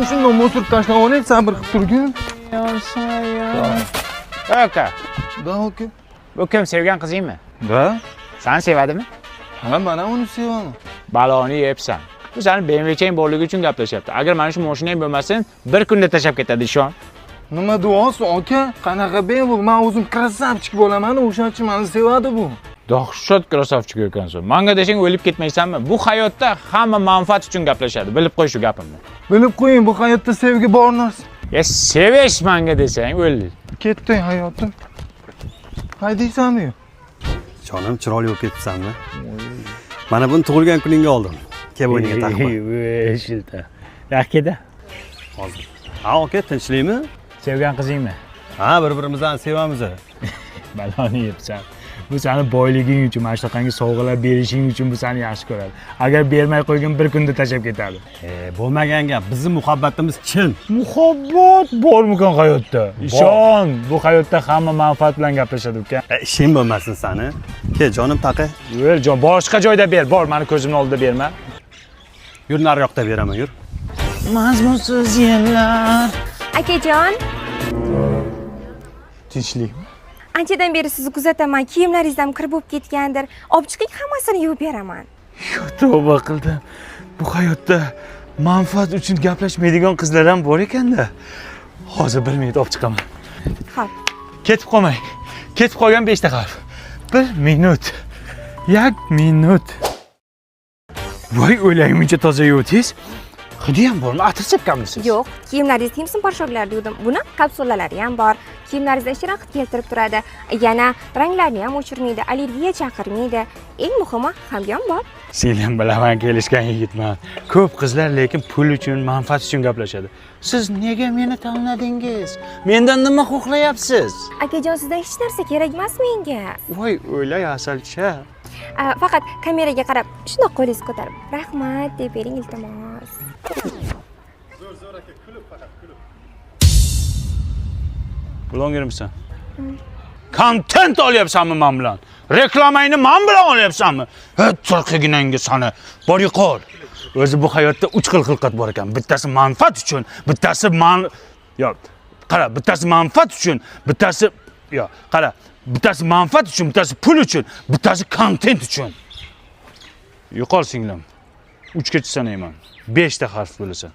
Shundan mo'sirib tashlab olay, sabr qilib turgin. Aka. Da, oka. Bu kim, sevgan qizingmi? Da? Seni sevadimi? Ha, men uni sevaman. Baloni yebsan. Bu seni BMW'chang borligi uchun gaplashyapti. Agar mana shu mashinang bo'lmasin, bir kunda tashlab ketadi, ishon. Nima duosi, aka? Qanaqa ben bu? Men o'zim krasavchik bo'laman, o'shaning uchun meni sevadi bu. Dahshat krasavchik ekansan. Menga desang o'lib ketmaysanmi? Bu hayotda hamma manfaat uchun gaplashadi. Bilib qo'y shu gapimni. Bilib qo'ying, bu hayotda sevgi bor narsa. Ya sevish menga desang o'l. Ketding hayotim. Haydaysanmi? Jonim, chiroyli bo'lib ketibsanmi? Mana buni tug'ilgan kuningga oldim. Kel bo'yniga taqib. Shilta. Yakida. Hozir. Ha, aka, tinchlikmi? Sevgan qizingmi? Ha, bir-birimizni sevamiz. Baloni yebsan. Bu seni boyliging uchun, mana shunaqangi sovg'alar berishing uchun bu seni yaxshi ko'radi. Agar bermay qo'ygin bir kunda tashlab ketadi. Bo'lmagan gap. Bizning muhabbatimiz chin. Muhabbat bormikan hayotda? Ishon, bu hayotda hamma manfaat bilan gaplashadi uka. Ishing bo'lmasin sani. Kel, jonim taqa. Yur, jon, boshqa joyda ber. Bor, meni ko'zimning oldida berma. Yur, nariroqda beraman, yur. Mazmunsiz yillar. Akajon, Tinchlikmi? anchadan beri sizni kuzataman. Kiyimlaringiz ham kir bo'lib ketgandir. Olib chiqing, hammasini yuvib beraman. Tavba qildim. Bu hayotda manfaat uchun gaplashmaydigan qizlar ham bor ekanda. Hozir 1 minut olib chiqaman. Xo'p. Ketib qolmang. Ketib qolgan 5 daqiqa. 1 minut. 1 minut. Voy, o'laymuncha toza yuvdingiz. Hidi ham bormi? Atir sepganmisiz? Yo'q, kiyimlaringizni simsim porshoqlarda yuvdim. Buni kapsulalari ham bor. Kiyimlaringizda shirin keltirib turadi. Yana ranglarni ham o'chirmaydi, allergiya chaqirmaydi. Eng muhimi, hamyon bor. Sen bilaman kelishgan yigitman. Ko'p qizlar lekin pul uchun, manfaat uchun gaplashadi. Siz nega meni tanladingiz? Mendan nima xohlayapsiz? Akajon, sizdan hech narsa kerak emas menga. Voy, o'ylay asalcha. Faqat kameraga qarab, shundoq qo'lingizni ko'tarib, rahmat deb bering, iltimos. Zo'r aka, kulib, faqat kulib. Bloggermisan? Kontent olyapsanmi men bilan? Reklamangni men bilan olyapsanmi? Turqiginangga sani. Bor yo'qol. O'zi bu hayotda 3 xil xilqat bor ekan. Bittasi manfaat uchun, bittasi qara, bittasi manfaat uchun, bittasi bittasi manfaat uchun, bittasi pul uchun, bittasi kontent uchun. Yo'qol singlim. 3 gacha sanayman. 5 ta harf bo'lasan.